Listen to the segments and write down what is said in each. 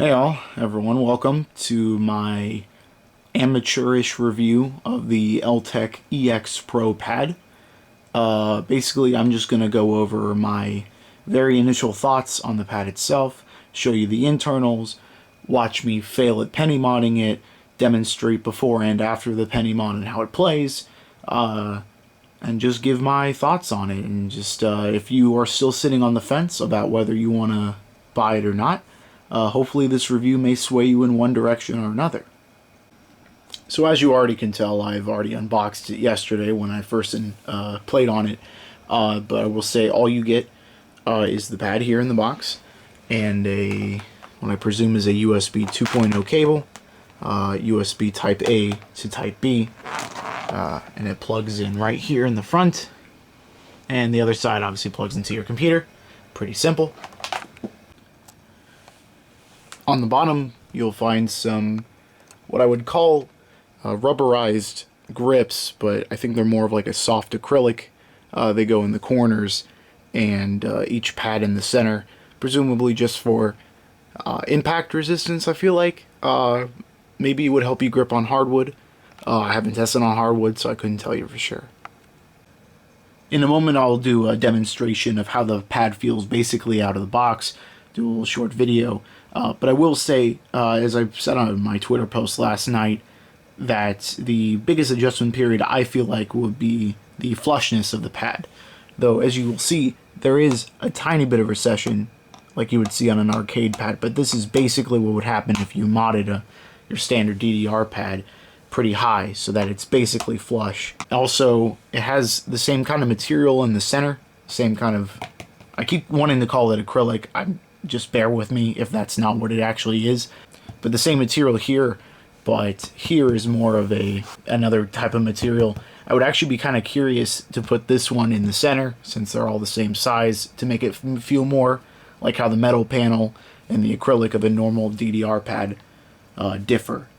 Hey all, everyone, welcome to my amateurish review of the L-TEK EX Pro pad. Basically, I'm just going to go over my very initial thoughts on the pad itself, show you the internals, watch me fail at penny modding it, demonstrate before and after the penny mod and how it plays, and just give my thoughts on it. And just if you are still sitting on the fence about whether you want to buy it or not, hopefully this review may sway you in one direction or another. So as you already can tell, I've already unboxed it yesterday when I first played on it, but I will say all you get is the pad here in the box, and what I presume is a USB 2.0 cable, USB Type A to Type B, and it plugs in right here in the front, and the other side obviously plugs into your computer. Pretty simple. On the bottom, you'll find some, what I would call rubberized grips, but I think they're more of like a soft acrylic. They go in the corners and each pad in the center, presumably just for impact resistance, I feel like. Maybe it would help you grip on hardwood. I haven't tested on hardwood, so I couldn't tell you for sure. In a moment, I'll do a demonstration of how the pad feels basically out of the box, do a little short video. But I will say, as I said on my Twitter post last night, that the biggest adjustment period I feel like would be the flushness of the pad. Though, as you will see, there is a tiny bit of recession, like you would see on an arcade pad, but this is basically what would happen if you modded your standard DDR pad pretty high, so that it's basically flush. Also, it has the same kind of material in the center, same kind of, I keep wanting to call it acrylic, just bear with me if that's not what it actually is. But the same material here, but here is more of another type of material. I would actually be kind of curious to put this one in the center, since they're all the same size, to make it feel more like how the metal panel and the acrylic of a normal DDR pad differ.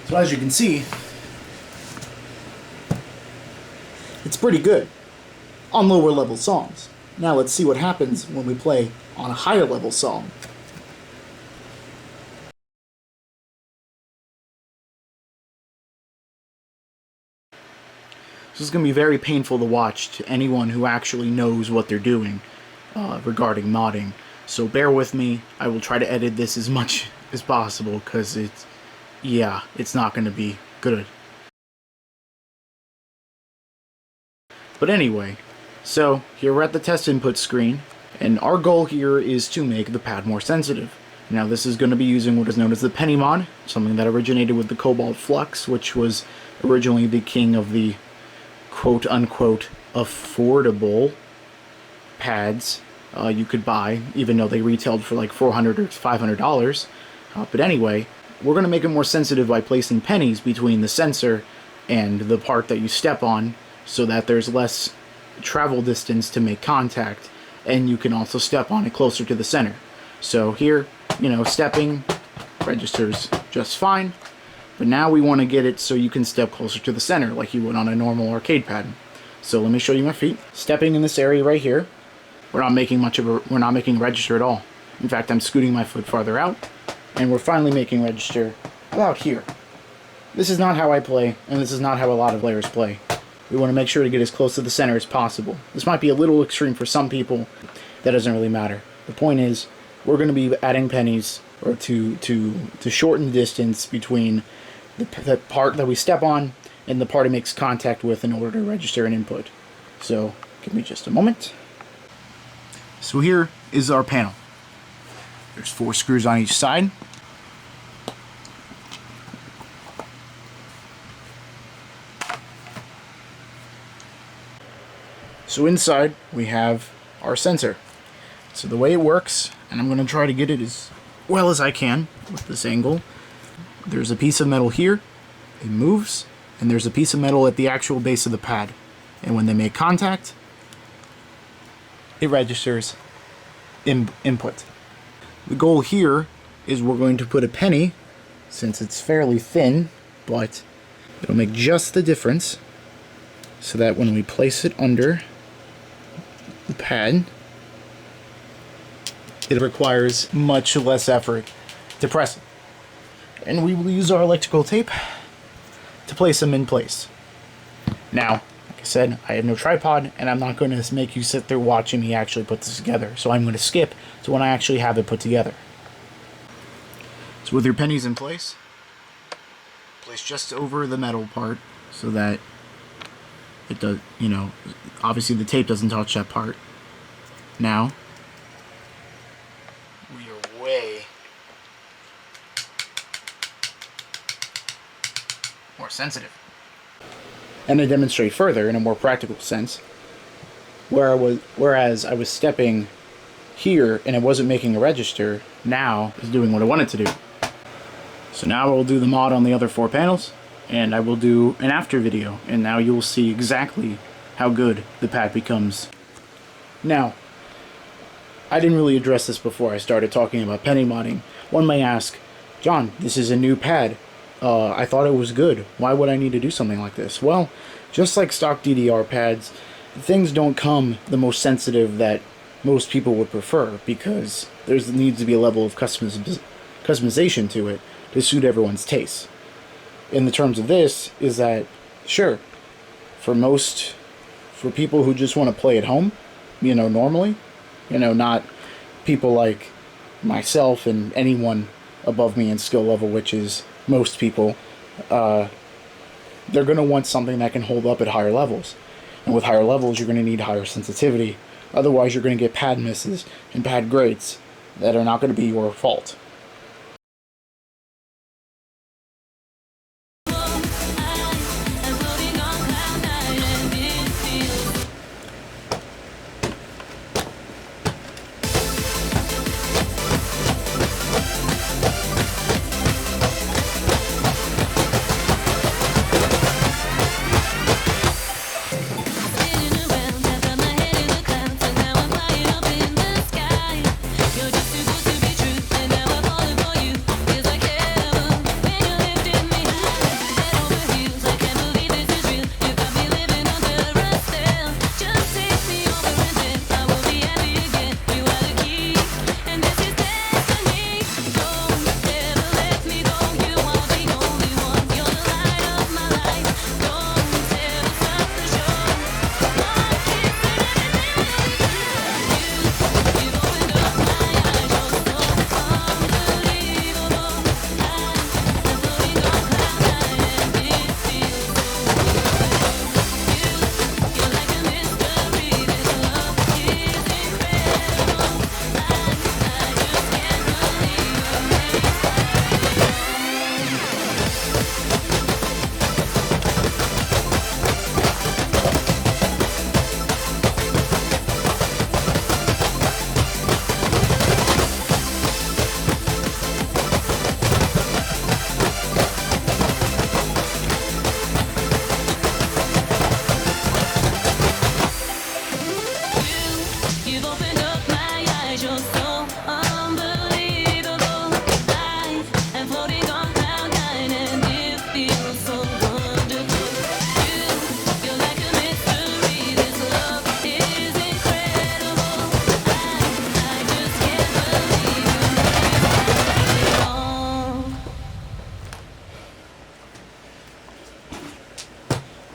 So as you can see, it's pretty good on lower level songs. Now let's see what happens when we play on a higher level song. This is going to be very painful to watch to anyone who actually knows what they're doing regarding modding. So bear with me. I will try to edit this as much as possible because it's not going to be good. But anyway, so here we're at the test input screen, and our goal here is to make the pad more sensitive. Now this is going to be using what is known as the penny mod, something that originated with the Cobalt Flux, which was originally the king of the quote-unquote affordable pads you could buy, even though they retailed for like $400 or $500. But anyway, we're going to make it more sensitive by placing pennies between the sensor and the part that you step on, so that there's less travel distance to make contact, and you can also step on it closer to the center. So here, you know, stepping registers just fine, but now we want to get it so you can step closer to the center like you would on a normal arcade pad. So let me show you my feet. Stepping in this area right here, we're not making a register at all. In fact, I'm scooting my foot farther out, and we're finally making register about here. This is not how I play, and this is not how a lot of players play. We want to make sure to get as close to the center as possible. This might be a little extreme for some people. That doesn't really matter. The point is, we're going to be adding pennies or to shorten the distance between the part that we step on and the part it makes contact with in order to register an input. So give me just a moment. So here is our panel. There's 4 screws on each side. So inside we have our sensor. So the way it works, and I'm going to try to get it as well as I can with this angle, there's a piece of metal here, it moves, and there's a piece of metal at the actual base of the pad. And when they make contact, it registers input. The goal here is we're going to put a penny, since it's fairly thin, but it'll make just the difference, so that when we place it under the pad, it requires much less effort to press it. And we will use our electrical tape to place them in place. Now, like I said, I have no tripod, and I'm not going to make you sit there watching me actually put this together. So I'm going to skip to when I actually have it put together. So with your pennies in place, place just over the metal part so that it does, you know, obviously the tape doesn't touch that part. Now, we are way more sensitive. And to demonstrate further in a more practical sense, whereas I was stepping here and it wasn't making a register, now it's doing what I want it to do. So now I will do the mod on the other 4 panels, and I will do an after video, and now you will see exactly how good the pad becomes. Now, I didn't really address this before I started talking about penny modding. One may ask, John, this is a new pad. I thought it was good. Why would I need to do something like this? Well, just like stock DDR pads, things don't come the most sensitive that most people would prefer, because there needs to be a level of customization to it to suit everyone's taste. In the terms of this, is that, sure, for people who just want to play at home, you know, normally, you know, not people like myself and anyone above me in skill level, which is most people, they're going to want something that can hold up at higher levels. And with higher levels, you're going to need higher sensitivity. Otherwise, you're going to get pad misses and pad grates that are not going to be your fault.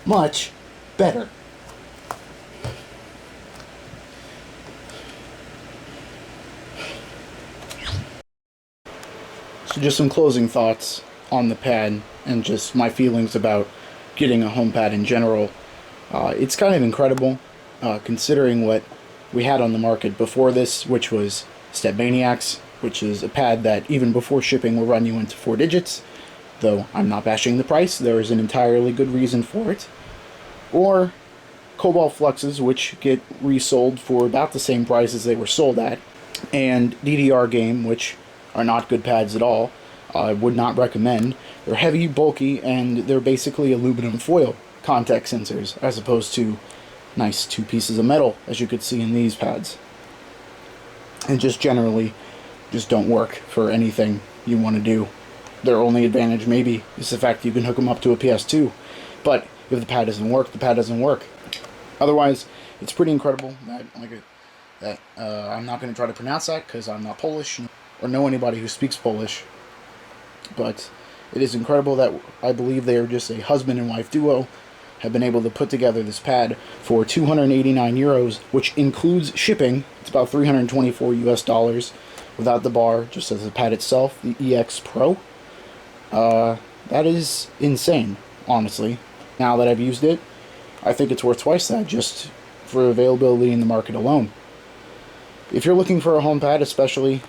much better. So just some closing thoughts on the pad and just my feelings about getting a home pad in general. It's kind of incredible considering what we had on the market before this, which was Step Maniacs, which is a pad that even before shipping will run you into 4 digits, though I'm not bashing the price, there is an entirely good reason for it. Or Cobalt Fluxes, which get resold for about the same price as they were sold at, and DDR Game, which are not good pads at all. I would not recommend. They're heavy, bulky, and they're basically aluminum foil contact sensors, as opposed to nice 2 pieces of metal, as you could see in these pads. And just generally, just don't work for anything you want to do. Their only advantage, maybe, is the fact that you can hook them up to a PS2. But if the pad doesn't work, the pad doesn't work. Otherwise, it's pretty incredible that I'm not going to try to pronounce that because I'm not Polish or know anybody who speaks Polish. But it is incredible that I believe they are just a husband and wife duo, have been able to put together this pad for 289 euros, which includes shipping. It's about 324 US dollars without the bar, just as the pad itself, the EX Pro. That is insane, honestly. Now that I've used it, I think it's worth twice that, just for availability in the market alone. If you're looking for a home pad, especially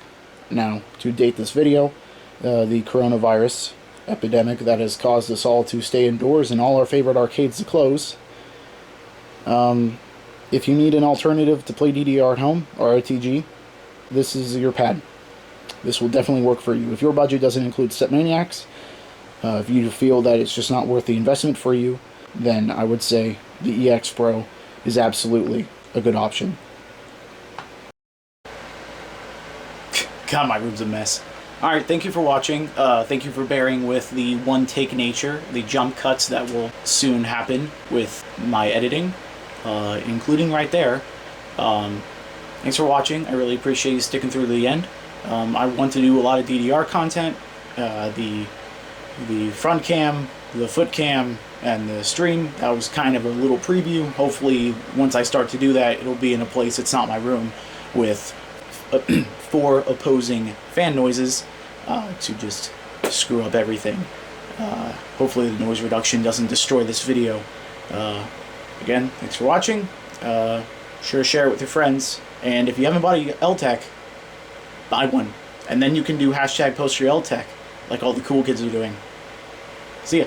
now to date this video, the coronavirus epidemic that has caused us all to stay indoors and all our favorite arcades to close, if you need an alternative to play DDR at home or RTG, this is your pad. This will definitely work for you. If your budget doesn't include Step Maniacs, if you feel that it's just not worth the investment for you, then I would say the EX Pro is absolutely a good option. God, my room's a mess. Alright, thank you for watching. Thank you for bearing with the one-take nature, the jump cuts that will soon happen with my editing, including right there. Thanks for watching. I really appreciate you sticking through to the end. I want to do a lot of DDR content, the front cam, the foot cam, and the stream. That was kind of a little preview. Hopefully, once I start to do that, it'll be in a place that's not my room with 4 opposing fan noises to just screw up everything. Hopefully the noise reduction doesn't destroy this video. Again, thanks for watching. Sure, share it with your friends. And if you haven't bought a L-TEK, buy one. And then you can do hashtag post your L-TEK like all the cool kids are doing. See ya.